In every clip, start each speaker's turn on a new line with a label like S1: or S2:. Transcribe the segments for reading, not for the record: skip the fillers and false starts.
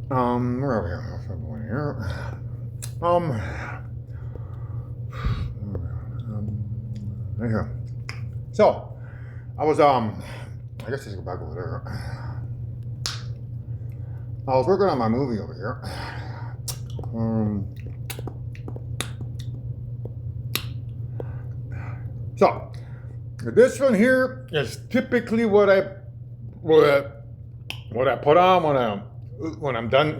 S1: Where are we here? Um, right here. So, I was, I guess let's go back over there. I was working on my movie over here. Um, so, this one here is typically what I put on when I'm done,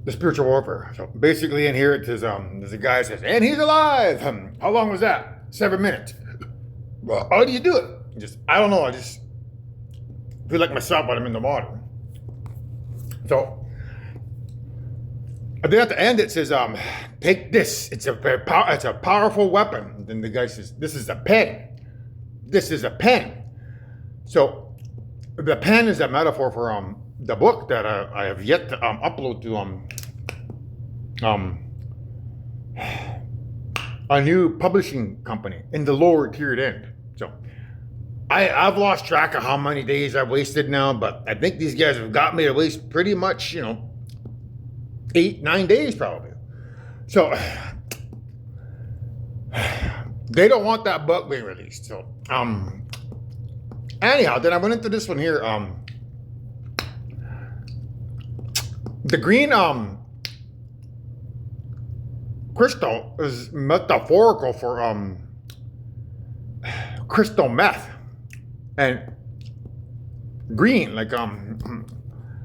S1: the spiritual warfare. So basically, in here it says, there's a guy that says, and he's alive. How long was that? 7 minutes. Well, how do you do it? I don't know. I just feel like myself when I'm in the water. So, and then at the end it says, take this. It's a powerful weapon. And then the guy says, this is a pen. This is a pen. So, the pen is a metaphor for the book that I have yet to upload to a new publishing company in the lower tiered end. So I've lost track of how many days I've wasted now, but I think these guys have got me to waste pretty much 8-9 days probably. So they don't want that book being released. So anyhow, then I went into this one here. The green crystal is metaphorical for crystal meth, and green like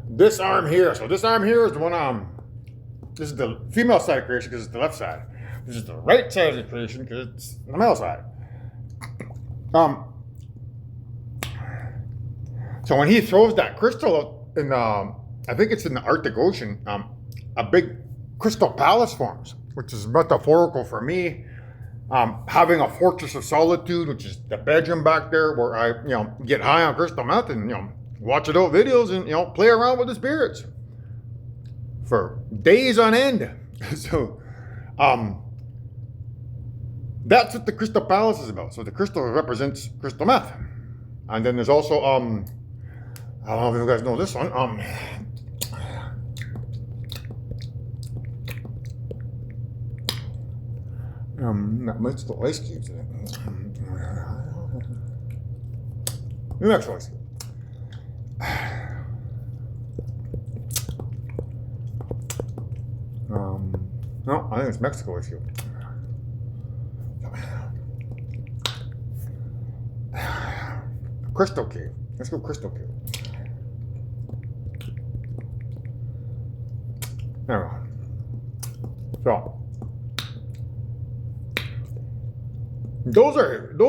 S1: this arm here. So this arm here is the one this is the female side of creation because it's the left side. This is the right side of the creation because it's the male side. So when he throws that crystal in I think it's in the Arctic Ocean, a big crystal palace forms, which is metaphorical for me. Having a fortress of solitude, which is the bedroom back there where I, get high on crystal meth and, watch adult videos and, play around with the spirits for days on end. So, that's what the crystal palace is about. So the crystal represents crystal meth. And then there's also, I don't know if you guys know this one, not much the ice cubes in it. New Mexico ice cube. No, I think it's Mexico ice cube. Crystal cave. Let's go crystal cave. There we go. So. Those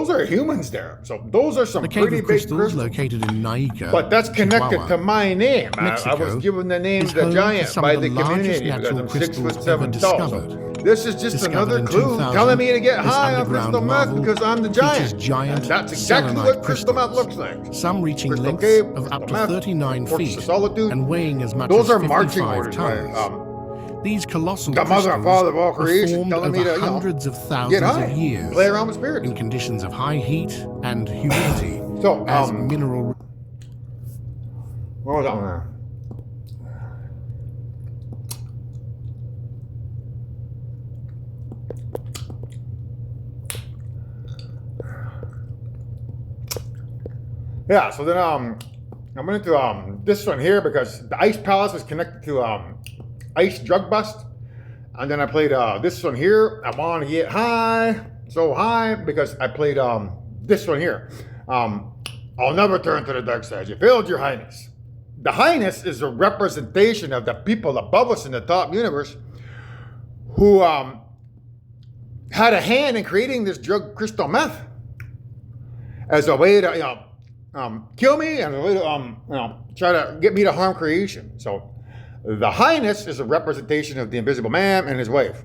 S1: are humans there. So those are some
S2: the cave
S1: pretty
S2: of
S1: big
S2: crystals
S1: crystals.
S2: Located in Naica,
S1: But that's connected
S2: Chihuahua.
S1: to my name. I was given the name
S2: is
S1: the
S2: home to
S1: Giant
S2: some
S1: by
S2: of
S1: the
S2: the largest
S1: community because
S2: natural
S1: I'm 6'7"
S2: crystals ever
S1: tall. So
S2: discovered.
S1: this is just
S2: Discovered
S1: another
S2: in
S1: clue
S2: 2000,
S1: telling me to get
S2: this
S1: high on
S2: underground
S1: crystal meth
S2: marvel
S1: because I'm the
S2: features
S1: Giant.
S2: giant
S1: And that's exactly
S2: selenite
S1: what crystal meth
S2: crystals,
S1: looks like.
S2: some reaching
S1: Crystal
S2: lengths
S1: cave,
S2: of up to
S1: crystal meth,
S2: 39
S1: fortress
S2: feet
S1: of solitude.
S2: and weighing as much
S1: Those
S2: as
S1: are marching
S2: 55
S1: orders
S2: tons.
S1: by
S2: These colossal
S1: the mother and
S2: crystals
S1: father of all
S2: were
S1: creation
S2: formed
S1: telling me
S2: over
S1: to,
S2: hundreds of
S1: get
S2: thousands
S1: high,
S2: of years
S1: play around with spirits.
S2: in conditions of high heat and humidity
S1: So,
S2: as mineral.
S1: what was that one there? Yeah, so then I went into this one here because the Ice Palace is connected to Ice Drug Bust. And then I played this one here. I want to get high, so high, because I played this one here. I'll never turn to the dark side. You failed, Your Highness. The Highness is a representation of the people above us in the top universe who had a hand in creating this drug crystal meth as a way to, kill me and a way to, try to get me to harm creation. So the Highness is a representation of the Invisible Man and his wife,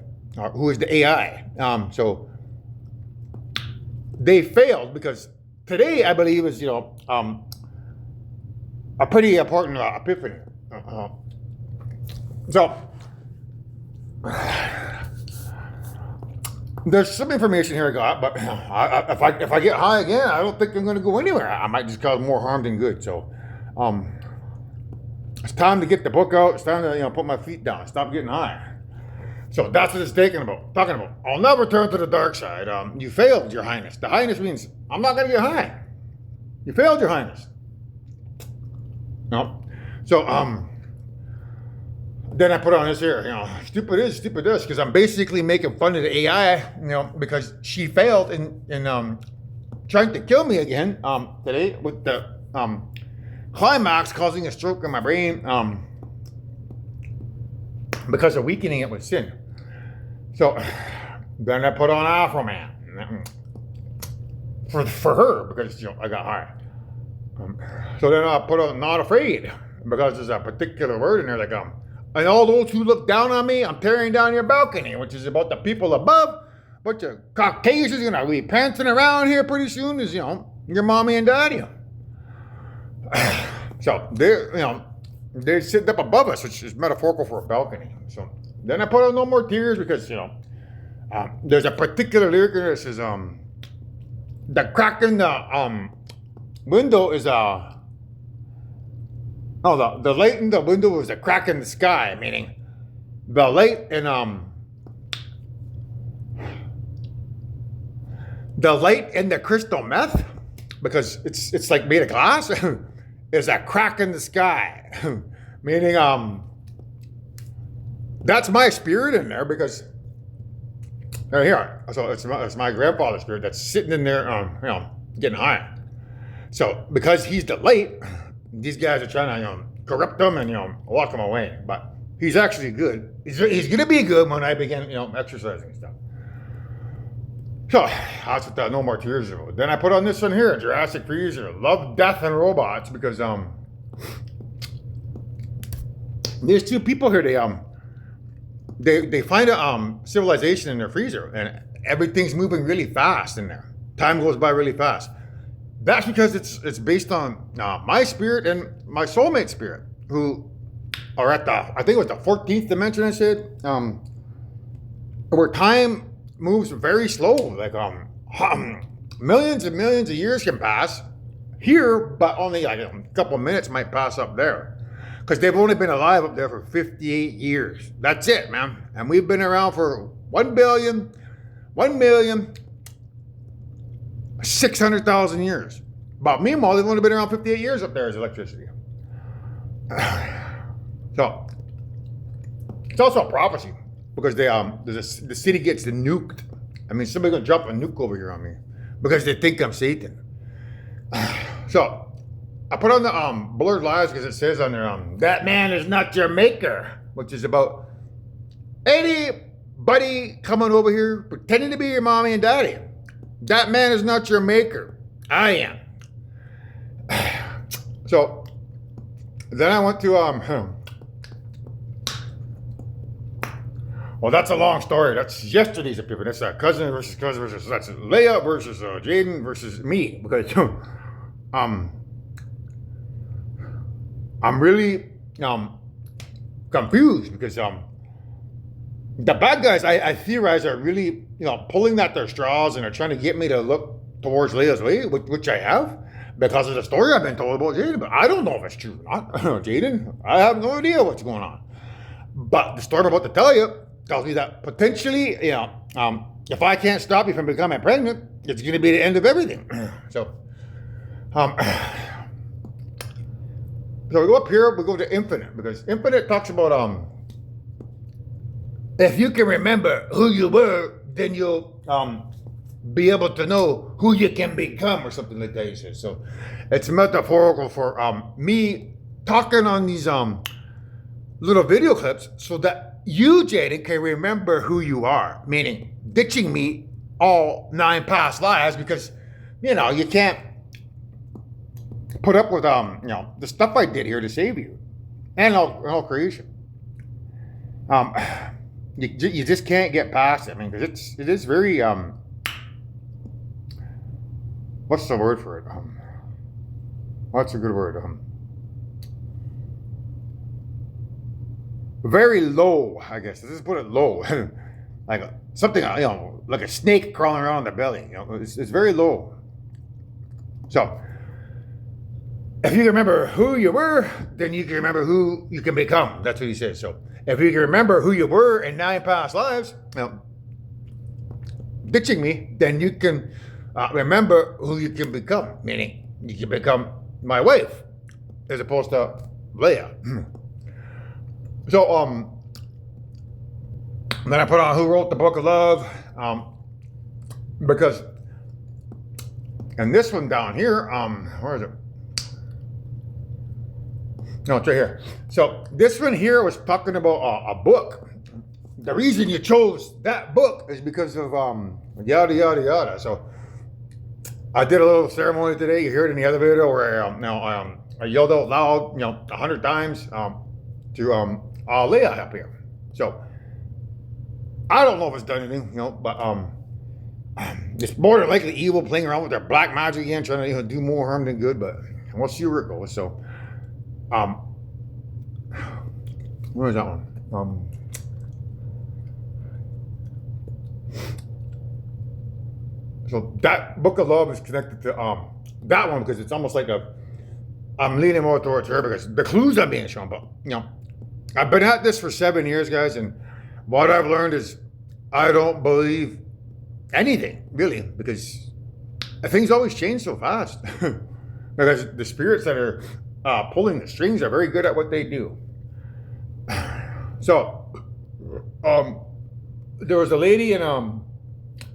S1: who is the AI. So they failed because today, I believe, is, a pretty important epiphany. So there's some information here I got, but if I get high again, I don't think I'm going to go anywhere. I might just cause more harm than good. So it's time to get the book out. It's time to put my feet down. Stop getting high. So that's what it's talking about. I'll never turn to the dark side. You failed, Your Highness. The Highness means I'm not going to get high. You failed, Your Highness. No. So then I put on this here. Stupid is, because I'm basically making fun of the AI. Because she failed in trying to kill me again today with the climax causing a stroke in my brain because of weakening it with sin. So then I put on Afro Man for her because I got high. So then I put on Not Afraid because there's a particular word in there like and all those who look down on me, I'm tearing down your balcony, which is about the people above. Bunch of Caucasians gonna be prancing around here pretty soon as your mommy and daddy. So they're sitting up above us, which is metaphorical for a balcony. So then I put on No More Tears because there's a particular lyric in there that says the crack in the window is the light in the window is a crack in the sky, meaning the light in the crystal meth, because it's like made of glass, is a crack in the sky, meaning that's my spirit in there because here, so it's my grandfather's spirit that's sitting in there, getting high. So because he's the light, these guys are trying to corrupt him and walk him away, but he's actually good. He's gonna be good when I begin exercising and stuff. So that's what No More Tears about. Then I put on this one here, Jurassic Freezer, Love, Death, and Robots, because there's two people here. They find a civilization in their freezer, and everything's moving really fast in there. Time goes by really fast. That's because it's based on my spirit and my soulmate spirit, who are at I think it was the 14th dimension. I said, where time moves very slow, like millions and millions of years can pass here, but only like a couple minutes might pass up there, because they've only been alive up there for 58 years. That's it, man. And we've been around for 1,600,000 years. But meanwhile, they've only been around 58 years up there as electricity. So it's also a prophecy, because the city gets nuked. I mean, somebody's gonna drop a nuke over here on me because they think I'm Satan. So I put on the Blurred Lies because it says on there, that man is not your maker, which is about anybody coming over here pretending to be your mommy and daddy. That man is not your maker. I am. So then I went to well, that's a long story. That's yesterday's epiphany. That's cousin versus that's Leia versus Jaden versus me, because I'm really confused, because the bad guys I theorize are really pulling at their straws and are trying to get me to look towards Leia's way, which I have because of the story I've been told about Jaden. But I don't know if it's true or not. Jaden, I have no idea what's going on. But the story I'm about to tell you tells me that potentially, if I can't stop you from becoming pregnant, it's going to be the end of everything. So we go up here, we go to Infinite, because Infinite talks about if you can remember who you were, then you'll be able to know who you can become, or something like that, he says. So it's metaphorical for me talking on these little video clips so that you, Jaden, can remember who you are, meaning ditching me all 9 past lives, because you can't put up with the stuff I did here to save you and all creation. You just can't get past it. I mean, because it is very what's the word for it? What's a good word? Very low, I guess. Let's just put it low, like something like a snake crawling around the belly. It's very low. So if you can remember who you were, then you can remember who you can become. That's what he says. So if you can remember who you were in 9 past lives, ditching me, then you can remember who you can become. Meaning, you can become my wife, as opposed to Leia. So then I put on who wrote the Book of Love, because, and this one down here, where is it? No, it's right here. So this one here was talking about a book. The reason you chose that book is because of yada yada yada. So I did a little ceremony today. You heard it in the other video where I yelled out loud, 100 times to Leia up here. So I don't know if it's done anything, but it's more than likely evil playing around with their black magic again, trying to do more harm than good. But we'll see where it goes. So. Where is that one? So that Book of Love is connected to that one because it's almost like I'm leaning more towards her because the clues I'm being shown. But I've been at this for 7 years, guys, and what I've learned is I don't believe anything really because things always change so fast. Because the spirits that are pulling the strings are very good at what they do. So, there was a lady in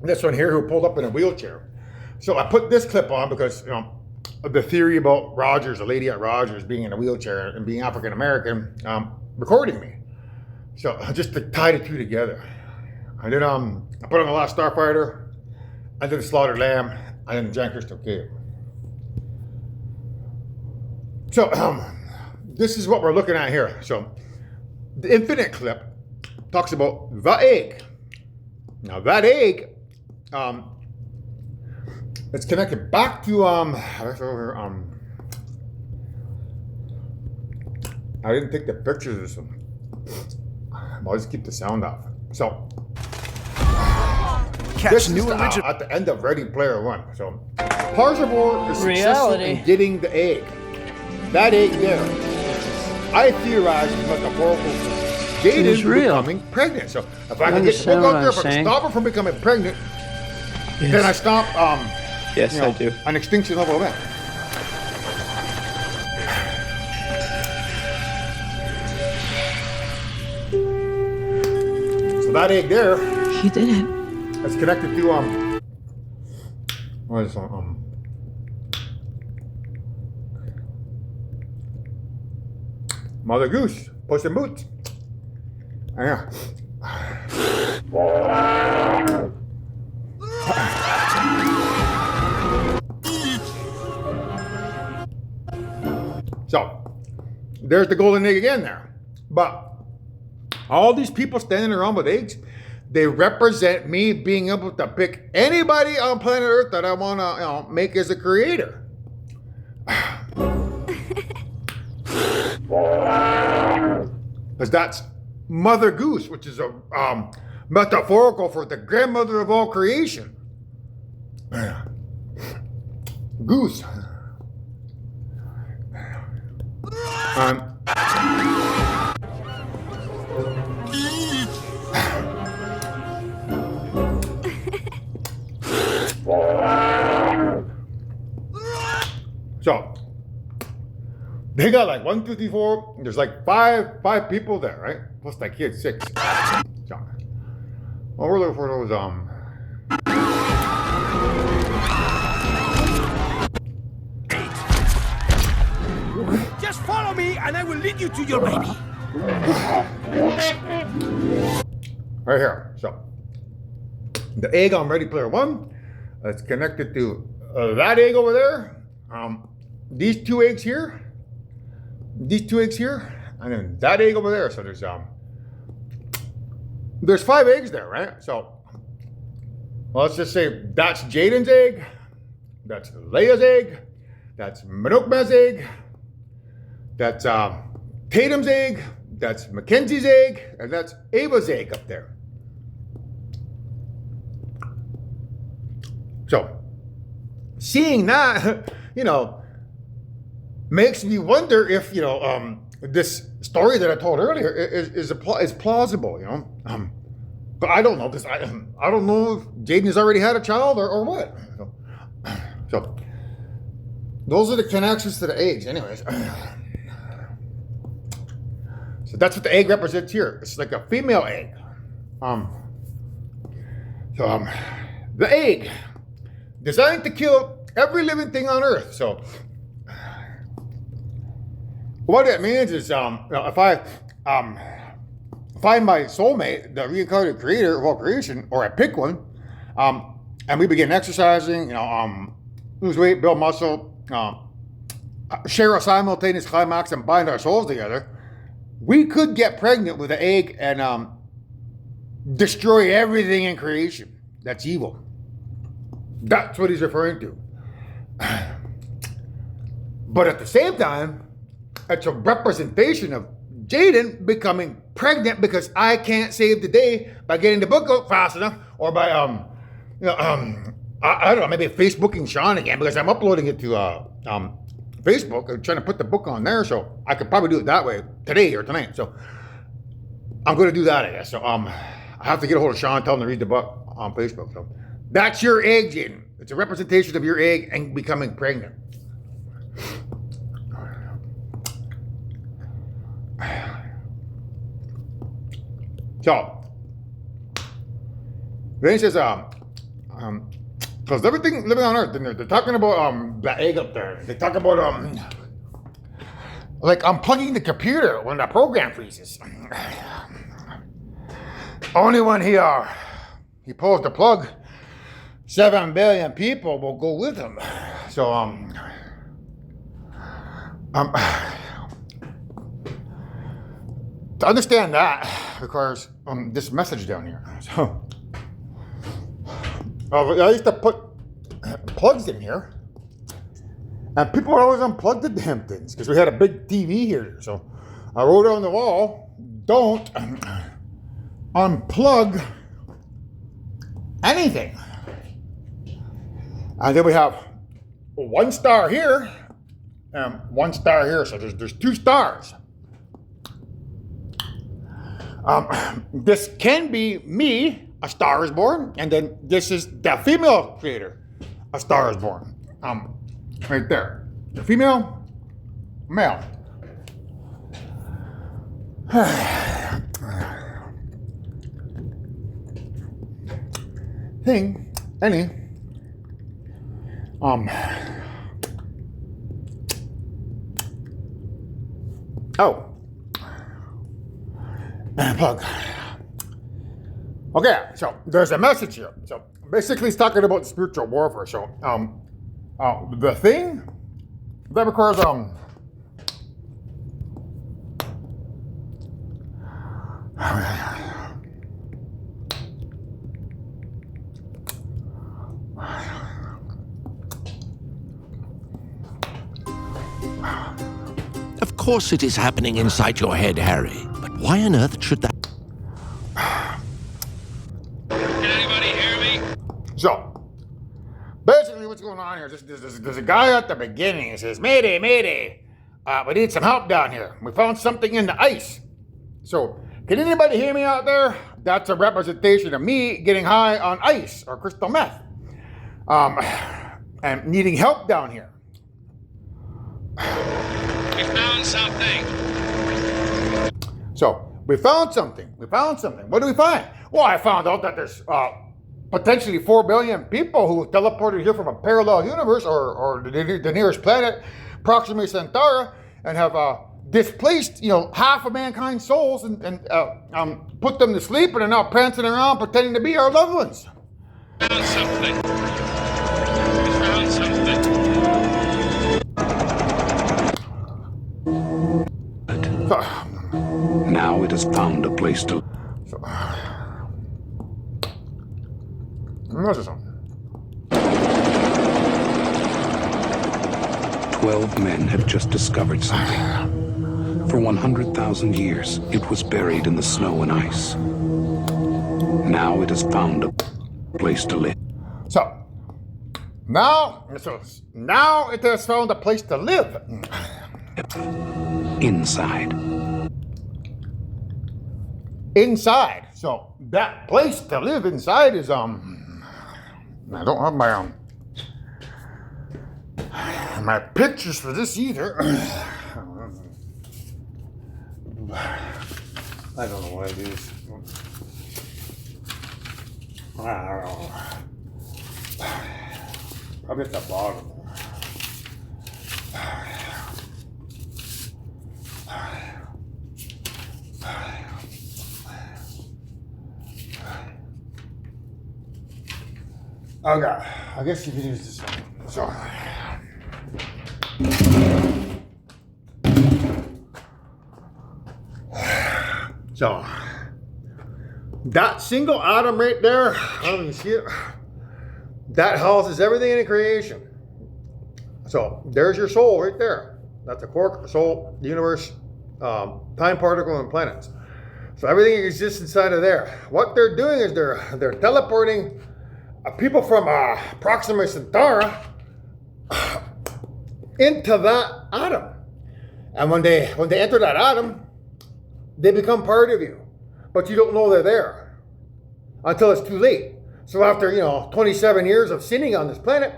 S1: this one here who pulled up in a wheelchair. So I put this clip on because the theory about Rogers, a lady at Rogers being in a wheelchair and being African American, recording me. So just to tie the two together. And then I put on the Last Starfighter, and then the Slaughtered Lamb, and then the Jan Crystal Cave. So this is what we're looking at here. So the Infinite clip talks about the egg. Now that egg, it's connected back to I didn't take the pictures of this one. I'll just keep the sound off. So this new original at the end of Ready Player One. So Parzival is successful in getting the egg. That egg there, I theorize is metaphorical for Jaden becoming pregnant. So if I can get the book out there, if I can stop her from becoming pregnant, then I stop
S3: yes, I do.
S1: An extinction level event. So that egg there,
S4: he did it.
S1: It's connected to what is it? Mother Goose, Puss in Boots. Yeah. So, there's the golden egg again there. But all these people standing around with eggs, they represent me being able to pick anybody on planet Earth that I want to make as a creator. Because that's Mother Goose, which is a metaphorical for the grandmother of all creation. Goose. So they got like 1, 2, 3, 4. There's like five people there, right? Plus that kid 6. So, well, we're looking for those
S5: Just follow me and I will lead you to your baby.
S1: right here. So the egg on Ready Player One, it's connected to that egg over there. These 2 eggs here. These 2 eggs here, and then that egg over there. So there's 5 eggs there, right? So well, let's just say that's Jaden's egg, that's Leia's egg, that's Menokma's egg, that's Tatum's egg, that's Mackenzie's egg, and that's Ava's egg up there. So seeing that, makes me wonder if, this story that I told earlier is plausible, but I don't know, because I don't know if Jaden has already had a child or what. So those are the connections to the eggs, anyways. So that's what the egg represents here. It's like a female egg. The egg, designed to kill every living thing on Earth. So what it means is, if I find my soulmate, the reincarnated creator of all creation, or I pick one, and we begin exercising, lose weight, build muscle, share a simultaneous climax, and bind our souls together, we could get pregnant with an egg and destroy everything in creation that's evil. That's what he's referring to. But at the same time, it's a representation of Jaden becoming pregnant because I can't save the day by getting the book out fast enough, or by I don't know, maybe Facebooking Sean again, because I'm uploading it to Facebook. I'm trying to put the book on there, so I could probably do it that way today or tonight. So I'm going to do that, I guess. So I have to get a hold of Sean, tell him to read the book on Facebook. So that's your egg, Jaden. It's a representation of your egg and becoming pregnant. So then he says, because everything living on Earth, they're talking about the egg up there. They talk about like unplugging the computer when the program freezes. Only when he pulls the plug, 7 billion people will go with him. So to understand that requires this message down here. So I used to put plugs in here, and people would always unplug the damn things because we had a big TV here. So I wrote on the wall, "Don't unplug anything." And then we have 1 star here and 1 star here. So there's 2 stars. This can be me, A Star Is Born, and then this is the female creator, A Star Is Born. Right there. The female, male. Thing, any. And plug. Okay, so there's a message here. So basically, it's talking about spiritual warfare. So, the thing that requires
S4: Of course it is happening inside your head, Harry. But why on earth should that...
S5: Can anybody hear me?
S1: So, basically what's going on here, there's a guy at the beginning who says, "Mayday, mayday, we need some help down here. We found something in the ice." So, can anybody hear me out there? That's a representation of me getting high on ice or crystal meth. And needing help down here.
S5: We found something.
S1: So, we found something. What do we find? Well, I found out that there's potentially 4 billion people who teleported here from a parallel universe or the nearest planet, Proxima Centauri, and have displaced, half of mankind's souls and put them to sleep, and are now prancing around pretending to be our loved ones.
S5: Found something. We found something.
S6: Now it has found a place to...
S1: This is something.
S6: 12 men have just discovered something. For 100,000 years, it was buried in the snow and ice. Now it has found a place to live.
S1: So now it has found a place to live.
S6: inside.
S1: Inside. So that place to live inside is I don't have my pictures for this either. I don't know what it is. I don't know. Probably at the bottom. Okay, I guess you can use this one. So, that single atom right there, I don't even see it. That houses everything in creation. So there's your soul right there. That's a quark, soul, universe, time particle, and planets. So everything exists inside of there. What they're doing is they're teleporting people from Proxima Centauri into that atom. And when they enter that atom, they become part of you. But you don't know they're there until it's too late. So after 27 years of sitting on this planet,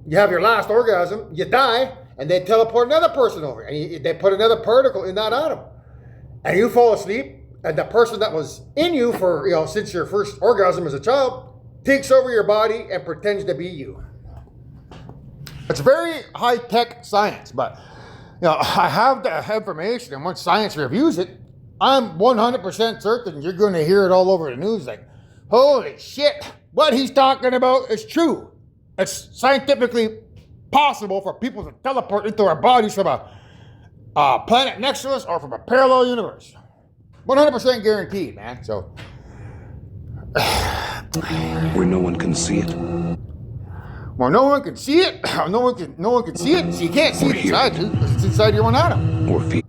S1: you have your last orgasm, you die, and they teleport another person over, and they put another particle in that atom, and you fall asleep, and the person that was in you for since your first orgasm as a child takes over your body and pretends to be you. It's very high-tech science, but I have the information, and once science reviews it, I'm 100% certain you're going to hear it all over the news like, holy shit, what he's talking about is true. It's scientifically possible for people to teleport into our bodies from a planet next to us or from a parallel universe. 100% guaranteed, man. So,
S6: Where no one can see it.
S1: well, no one can see it. No one can see it. So you can't see it inside you because it's inside your own atom.
S6: Or feel.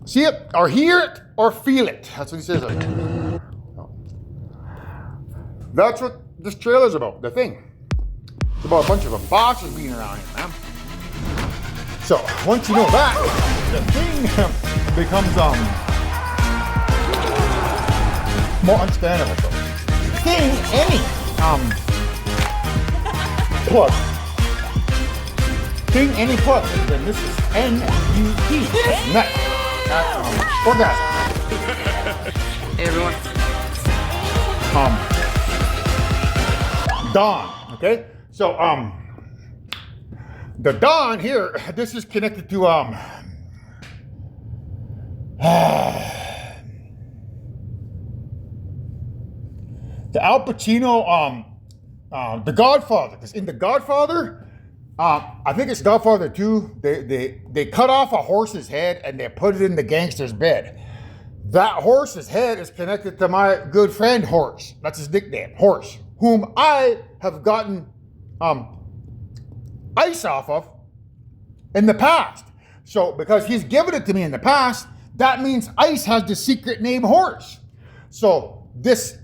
S1: See it or hear it or feel it. That's what he says. That's what this trailer's about. The Thing. It's about a bunch of bosses being around here, man. So once you know that, the Thing becomes more understandable. So, Thing, any plug. Thing, any plug. And then this is N-U-T. Net. Orgasm.
S7: Hey everyone.
S1: Dawn. Okay. So the dawn here. This is connected to the Al Pacino The Godfather. Because in The Godfather, I think it's Godfather 2, they cut off a horse's head and they put it in the gangster's bed. That horse's head is connected to my good friend Horse. That's his nickname, Horse, whom I have gotten ice off of in the past. So because he's given it to me in the past, that means Ice has the secret name Horse. So this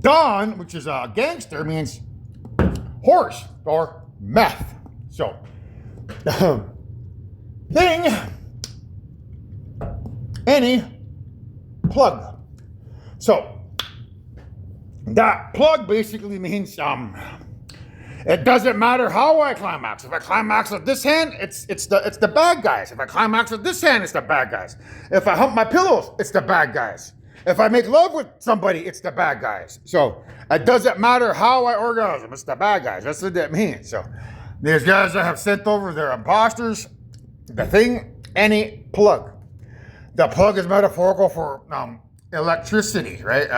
S1: Don, which is a gangster, means horse or meth. So Thing, any plug. So that plug basically means it doesn't matter how I climax. If I climax with this hand, it's the bad guys. If I climax with this hand, it's the bad guys. If I hump my pillows, it's the bad guys. If I make love with somebody, it's the bad guys. So it doesn't matter how I orgasm, it's the bad guys. That's what that means. So these guys that have sent over their imposters, the Thing, any plug. The plug is metaphorical for electricity, right?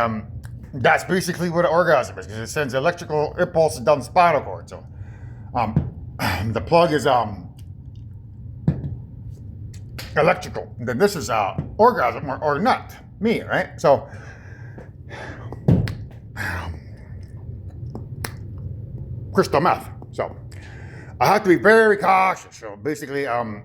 S1: That's basically what an orgasm is, because it sends electrical impulses down the spinal cord. So the plug is electrical. Then this is orgasm or not me, right? So crystal meth. So I have to be very cautious. So basically, I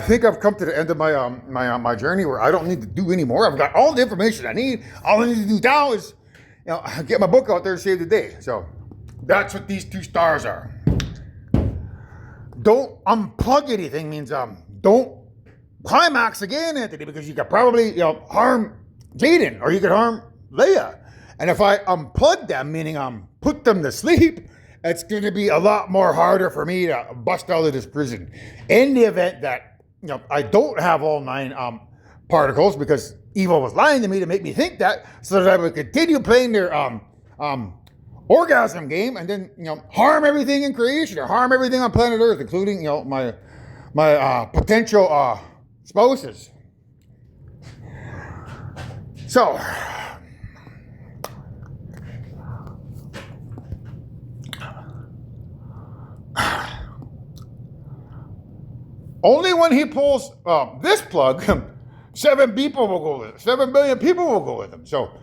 S1: think I've come to the end of my my journey where I don't need to do any more. I've got all the information I need. All I need to do now is, get my book out there and save the day. So that's what these two stars are. don't unplug anything means don't climax again, Anthony, because you could probably harm Jaden or you could harm Leia. And if I unplug them, meaning put them to sleep, it's going to be a lot more harder for me to bust out of this prison. In the event that I don't have all 9 particles, because Evil was lying to me to make me think that, so that I would continue playing their orgasm game and then harm everything in creation or harm everything on planet Earth, including my potential spouses. So only when he pulls this plug, 7 people will go with it. 7 billion people will go with him. So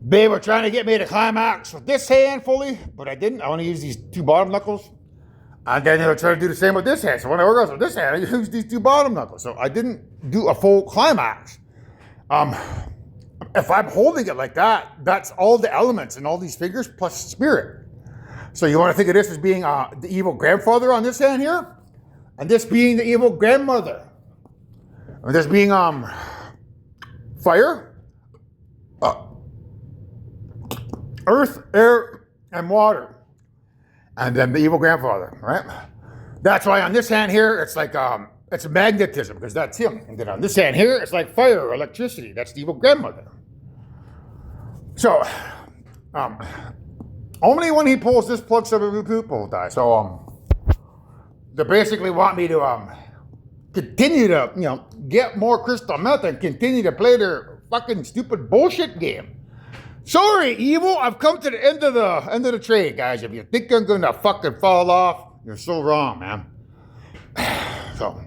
S1: they were trying to get me to climax with this hand fully, but I didn't. I only used these 2 bottom knuckles. And then they were trying to do the same with this hand. So when I orgasm with this hand, I used these 2 bottom knuckles. So I didn't do a full climax. If I'm holding it like that, that's all the elements and all these fingers plus spirit. So you want to think of this as being the evil grandfather on this hand here, and this being the evil grandmother. And this being fire, earth, air, and water. And then the evil grandfather, right? That's why on this hand here, it's like, it's magnetism, because that's him. And then on this hand here, it's like fire or electricity. That's the evil grandmother. So, only when he pulls this plug, 7 people will die. So, they basically want me to, continue to, get more crystal meth and continue to play their fucking stupid bullshit game. Sorry, Evil, I've come to the end of the train, guys. If you think I'm gonna fucking fall off, you're so wrong, man. So,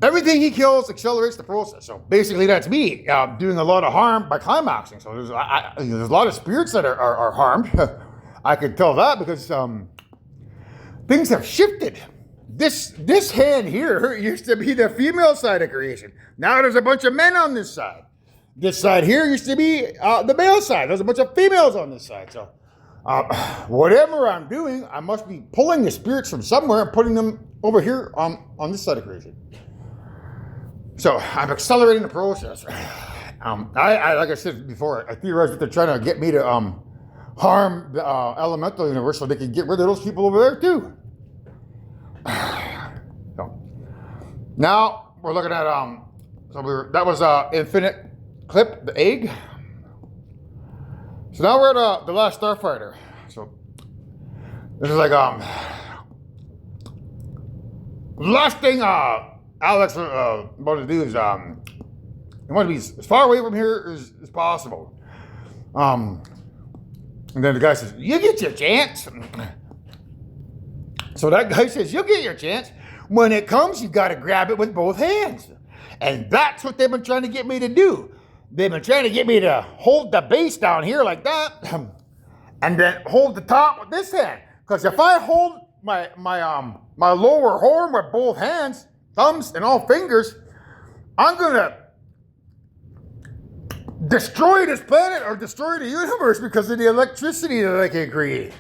S1: everything he kills accelerates the process. So basically, that's me doing a lot of harm by climaxing. So there's a lot of spirits that are harmed. I can tell that because things have shifted. This hand here used to be the female side of creation. Now there's a bunch of men on this side. This side here used to be the male side. There's a bunch of females on this side. So whatever I'm doing, I must be pulling the spirits from somewhere and putting them over here on this side of creation. So I'm accelerating the process. I like I said before, I theorize that they're trying to get me to harm the elemental universe so they can get rid of those people over there too. So now we're looking at that was Infinite Clip, the egg. So now we're at the last Starfighter. So this is like last thing Alex wanted to do is he wanted to be as far away from here as possible. And then the guy says, "You get your chance." So that guy says, "You'll get your chance. When it comes, you got to grab it with both hands." And that's what they've been trying to get me to do. They've been trying to get me to hold the base down here like that, and then hold the top with this hand. Because if I hold my lower horn with both hands, thumbs and all fingers, I'm gonna destroy this planet or destroy the universe because of the electricity that I can create.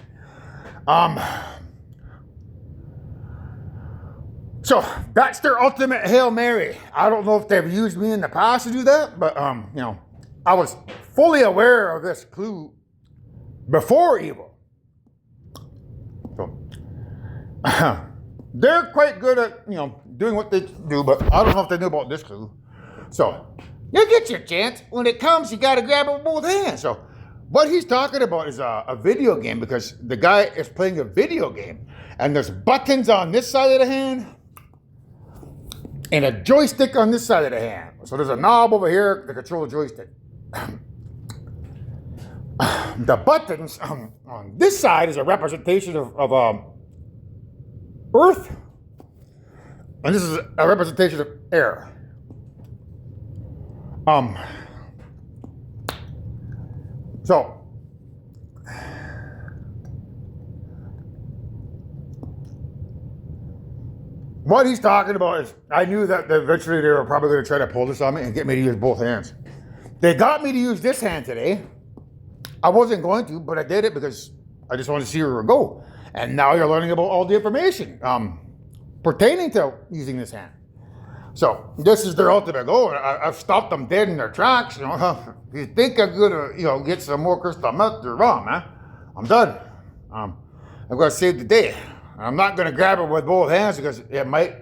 S1: So that's their ultimate Hail Mary. I don't know if they've used me in the past to do that, but I was fully aware of this clue before Evil. So they're quite good at doing what they do, but I don't know if they knew about this clue. So you get your chance. When it comes, you got to grab it with both hands. So what he's talking about is a video game, because the guy is playing a video game, and there's buttons on this side of the hand and a joystick on this side of the hand. So there's a knob over here to control the joystick. The buttons on this side is a representation of Earth, and this is a representation of air. So what he's talking about is, I knew that eventually they were probably going to try to pull this on me and get me to use both hands. They got me to use this hand today. I wasn't going to, but I did it because I just wanted to see where it would go. And now you're learning about all the information pertaining to using this hand. So this is their ultimate goal. I've stopped them dead in their tracks. You know, if you think I'm gonna, get some more crystal meth, you're wrong, man. I'm done. I'm gonna save the day. I'm not gonna grab it with both hands because it might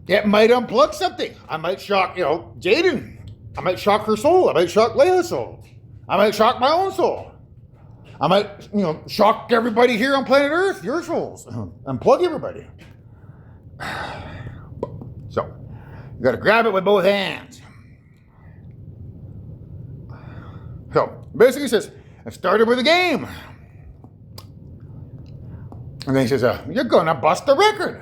S1: unplug something. I might shock, Jaden. I might shock her soul. I might shock Leia's soul. I might shock my own soul. I might, shock everybody here on planet Earth, your souls, unplug everybody. So, you gotta grab it with both hands. So, basically it says, it started with a game. And then he says, you're gonna bust the record.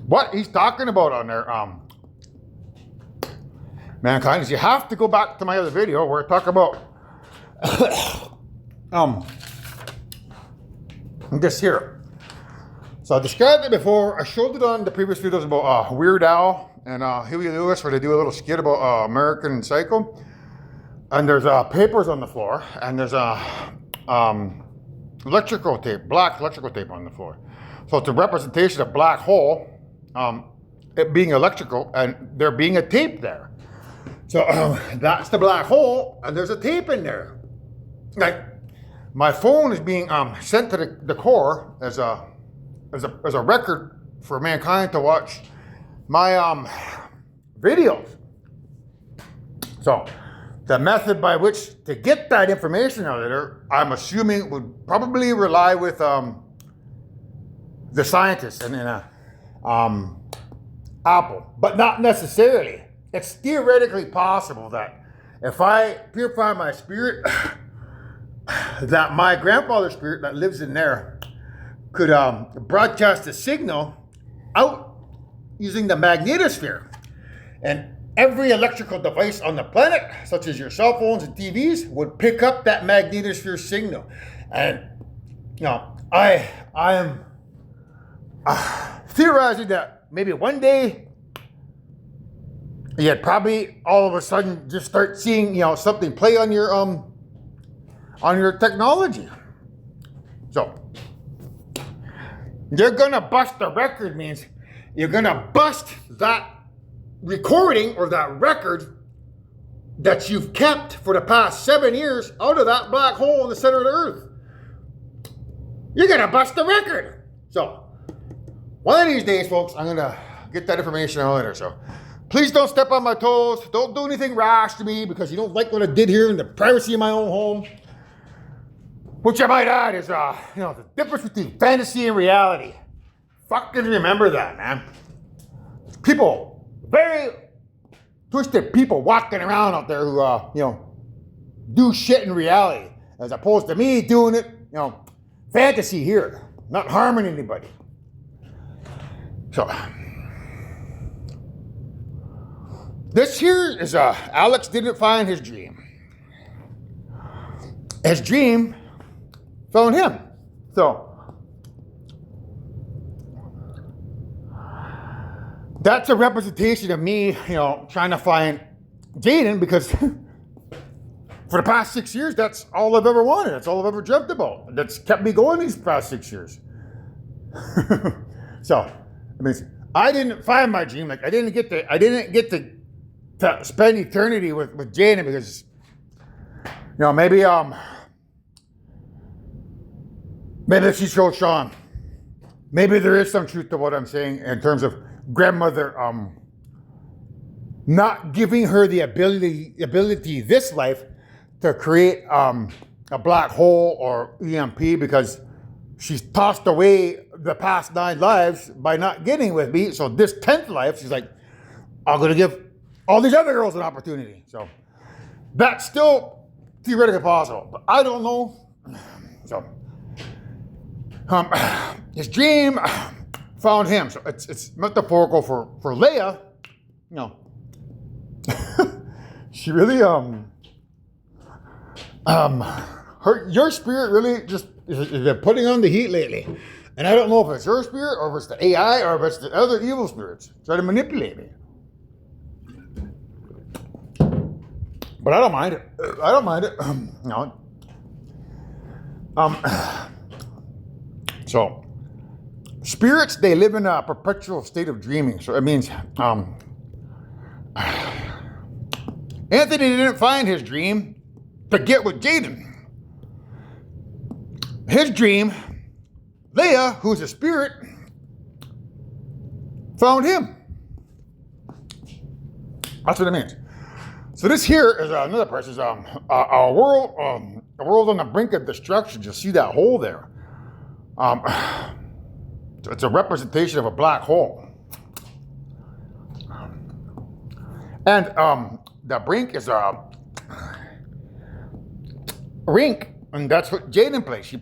S1: What he's talking about on there, Mankind, is you have to go back to my other video where I talk about this here. So I described it before. I showed it on the previous videos about Weird Al and Huey Lewis, where they do a little skit about American Psycho. And there's papers on the floor, and there's electrical tape, black electrical tape on the floor. So it's a representation of black hole, it being electrical, and there being a tape there. So that's the black hole, and there's a tape in there. Like, my phone is being sent to the core as a record for mankind to watch my videos. So the method by which to get that information out of there, I'm assuming would probably rely with the scientists and Apple, but not necessarily. It's theoretically possible that if I purify my spirit, that my grandfather's spirit that lives in there could broadcast a signal out using the magnetosphere. And every electrical device on the planet, such as your cell phones and TVs, would pick up that magnetosphere signal. And, I am theorizing that maybe one day, you'd probably all of a sudden just start seeing, something play on your technology. So, you're gonna bust the record means you're gonna bust that recording or that record that you've kept for the past 7 years out of that black hole in the center of the Earth. You're gonna bust the record. So, one of these days, folks, I'm gonna get that information out later. So, please don't step on my toes. Don't do anything rash to me because you don't like what I did here in the privacy of my own home. Which I might add is, the difference between fantasy and reality. Fucking remember that, man. People, very twisted people walking around out there who, do shit in reality, as opposed to me doing it, fantasy here, not harming anybody. So, this here is, Alex didn't find his dream. His dream found him. So, that's a representation of me, trying to find Jaden because for the past 6 years, that's all I've ever wanted. That's all I've ever dreamt about. That's kept me going these past 6 years. So, I didn't find my dream. Like I didn't get to spend eternity with Jaden because, maybe she showed Sean. Maybe there is some truth to what I'm saying in terms of grandmother not giving her the ability this life to create a black hole or EMP because she's tossed away the past 9 lives by not getting with me. So this 10th life, she's like, I'm going to give all these other girls an opportunity. So that's still theoretically possible, but I don't know. So his dream found him. So it's metaphorical for Leia. She really your spirit really just is putting on the heat lately. And I don't know if it's her spirit or if it's the AI or if it's the other evil spirits trying to manipulate me. But I don't mind it. I don't mind it. No. So, spirits, they live in a perpetual state of dreaming. So it means Anthony didn't find his dream to get with Jaden. His dream, Leah, who's a spirit, found him. That's what it means. So this here is another person. Is a world on the brink of destruction. You see that hole there? It's a representation of a black hole. And the brink is a rink, and that's what Jaden plays. She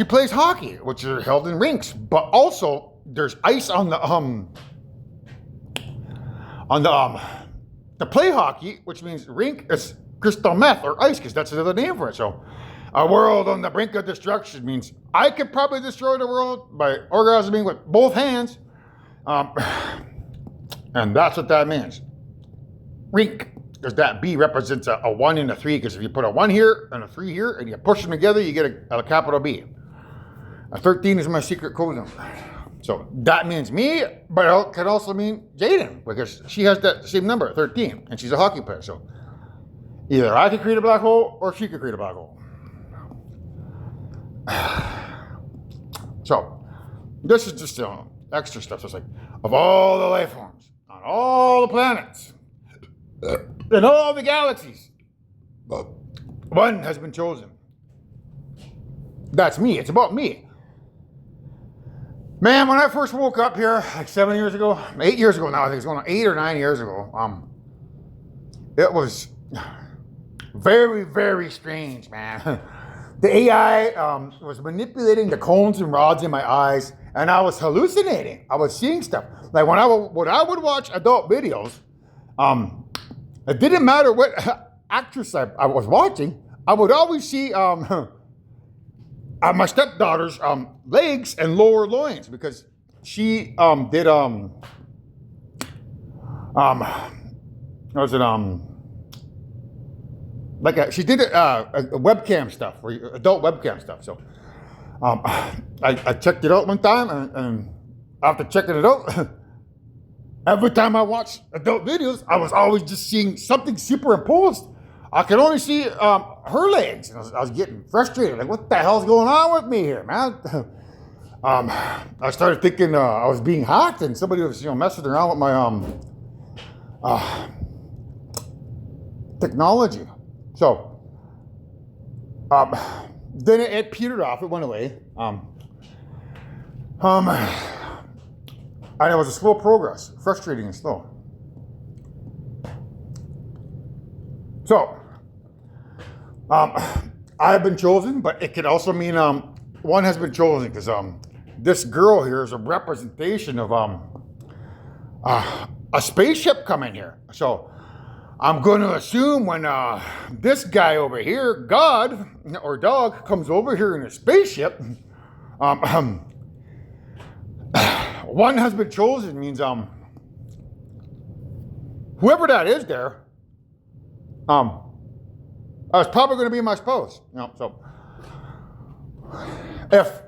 S1: plays hockey, which are held in rinks, but also there's ice on the to play hockey, which means rink is crystal meth or ice, because that's another name for it. So a world on the brink of destruction means I could probably destroy the world by orgasming with both hands. And that's what that means. Rink, because that B represents a 1 and a 3, because if you put a 1 here and a 3 here and you push them together, you get a capital B. A 13 is my secret code number. So that means me, but it can also mean Jaden, because she has that same number, 13, and she's a hockey player. So either I could create a black hole or she could create a black hole. So this is just extra stuff. So it's like, of all the life forms on all the planets and all the galaxies, one has been chosen. That's me. It's about me. Man, when I first woke up here, like 8 years ago now, I think it's going on 8 or 9 years ago, it was very, very strange, man. The AI was manipulating the cones and rods in my eyes, and I was hallucinating. I was seeing stuff. Like when I would watch adult videos, it didn't matter what actress I was watching, I would always see my stepdaughter's legs and lower loins, because she did she did a webcam stuff, adult webcam stuff. So I checked it out one time, and after checking it out, every time I watched adult videos, I was always just seeing something superimposed. I could only see her legs, and I was getting frustrated. Like, what the hell's going on with me here, man? I started thinking I was being hacked, and somebody was, messing around with my technology. So then it petered off. It went away. And it was a slow progress, frustrating and slow. So I've been chosen, but it could also mean one has been chosen, because this girl here is a representation of a spaceship coming here. So I'm going to assume when this guy over here, God or dog, comes over here in a spaceship, one has been chosen means whoever that is there, I was probably going to be my spouse. So if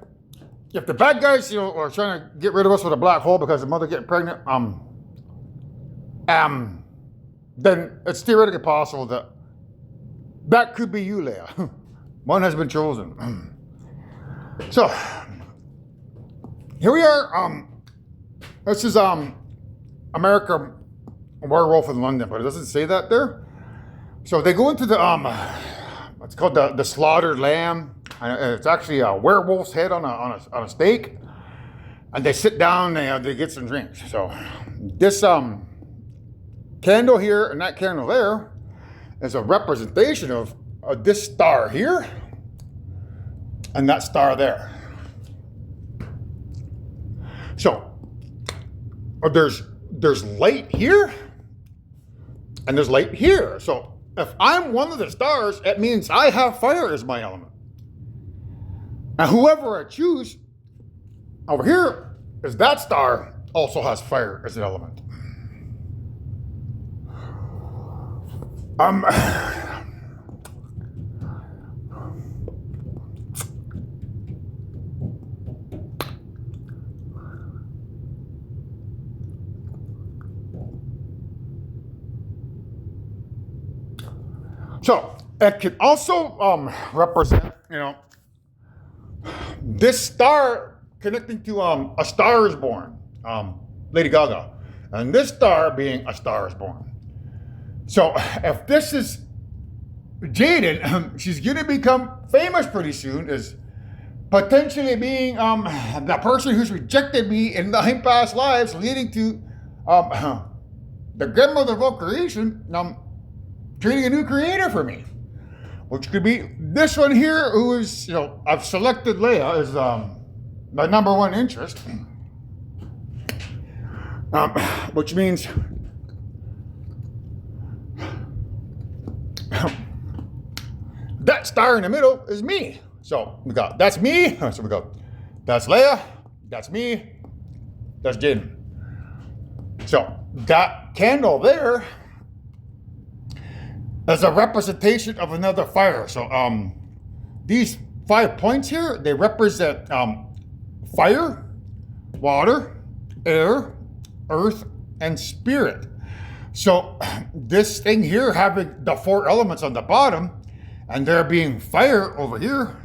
S1: the bad guys, are trying to get rid of us with a black hole because the mother getting pregnant, then it's theoretically possible that could be you, Leah. One has been chosen. So here we are. This is America Werewolf in London, but it doesn't say that there. So they go into the it's called the slaughtered lamb, and it's actually a werewolf's head on a stake, and they sit down. They get some drinks. So this candle here and that candle there is a representation of this star here and that star there. So there's light here and there's light here. So if I'm one of the stars, it means I have fire as my element. And whoever I choose over here is that star also has fire as an element. Um, so it can also represent, this star connecting to A Star Is Born, Lady Gaga, and this star being A Star Is Born. So if this is Jaden, she's gonna become famous pretty soon as potentially being the person who's rejected me in 9 past lives, leading to the grandmother of all creation creating a new creator for me, which could be this one here, who is, I've selected Leia as my number one interest, which means that star in the middle is me. So we got, that's me. So we go, that's Leia, that's me, that's Jaden. So that candle there is a representation of another fire. So these 5 points here, they represent fire, water, air, earth, and spirit. So this thing here having the 4 elements on the bottom, and there being fire over here,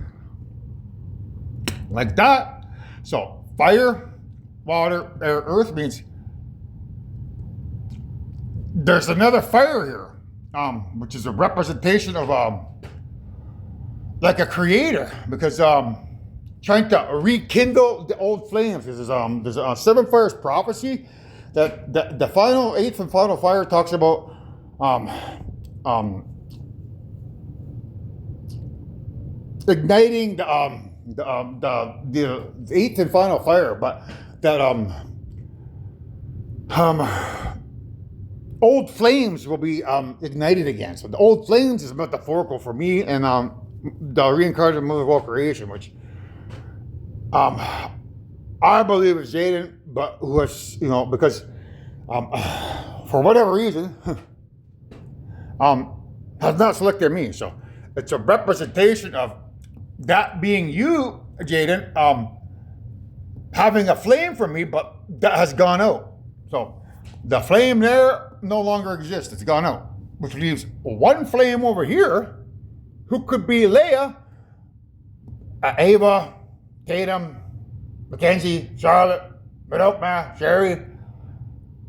S1: like that. So fire, water, air, earth means there's another fire here, which is a representation of like a creator, because trying to rekindle the old flames. There's a 7 fires prophecy that the final 8th and final fire talks about igniting the 8th and final fire, but that old flames will be ignited again. So the old flames is metaphorical for me and the reincarnated mother of all creation, which I believe is Jaden, but who has, because for whatever reason has not selected me. So it's a representation of that being you, Jaden, having a flame for me, but that has gone out. So the flame there no longer exists. It's gone out, which leaves one flame over here, who could be Leia, Ava, Tatum, Mackenzie, Charlotte, Midokma, Sherry,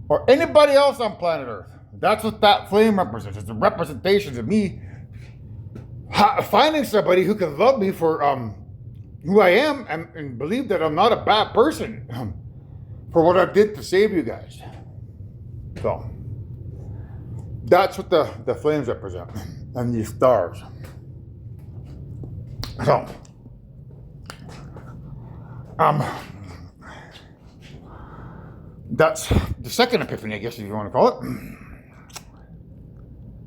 S1: or anybody else on planet Earth. That's what that flame represents. It's a representation of me finding somebody who can love me for who I am and believe that I'm not a bad person for what I did to save you guys. So that's what the flames represent, and these stars. So that's the second epiphany, I guess, if you want to call it.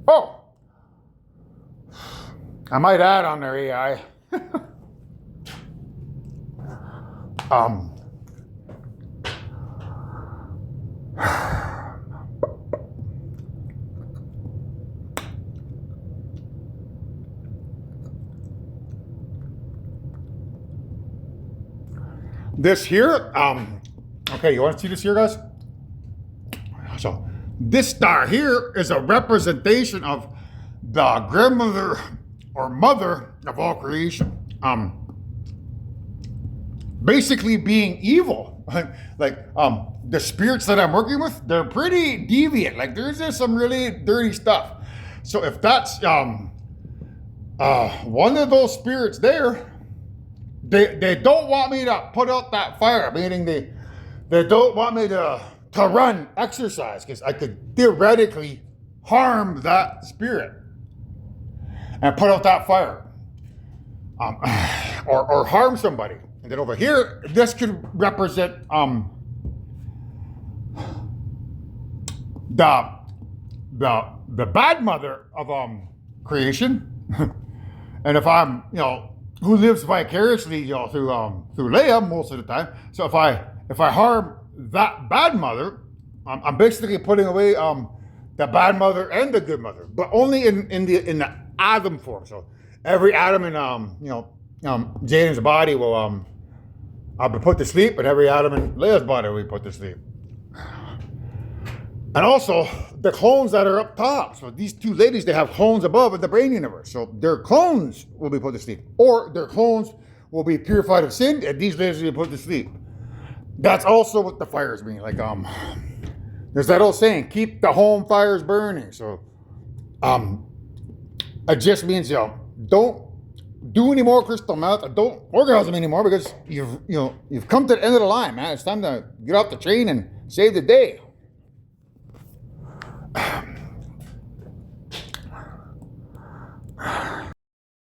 S1: Oh, I might add on their AI. This here, okay, you want to see this here, guys? So this star here is a representation of the grandmother or mother of all creation. Basically being evil. Like the spirits that I'm working with, they're pretty deviant. Like there's just some really dirty stuff. So if that's one of those spirits there, they don't want me to put out that fire, meaning they don't want me to run exercise, because I could theoretically harm that spirit and put out that fire, or harm somebody. And then over here, this could represent the bad mother of creation. And if I'm, who lives vicariously, through Leia most of the time. So if I harm that bad mother, I'm basically putting away the bad mother and the good mother, but only in the Adam form. So every atom in Jaden's body will be put to sleep, but every atom in Leia's body will be put to sleep. And also the clones that are up top. So these two ladies, they have clones above in the brain universe. So their clones will be put to sleep, or their clones will be purified of sin, and these ladies will be put to sleep. That's also what the fires mean. Like there's that old saying, keep the home fires burning. So it just means don't do any more crystal meth, don't orgasm anymore, because you've come to the end of the line, man. It's time to get off the train and save the day.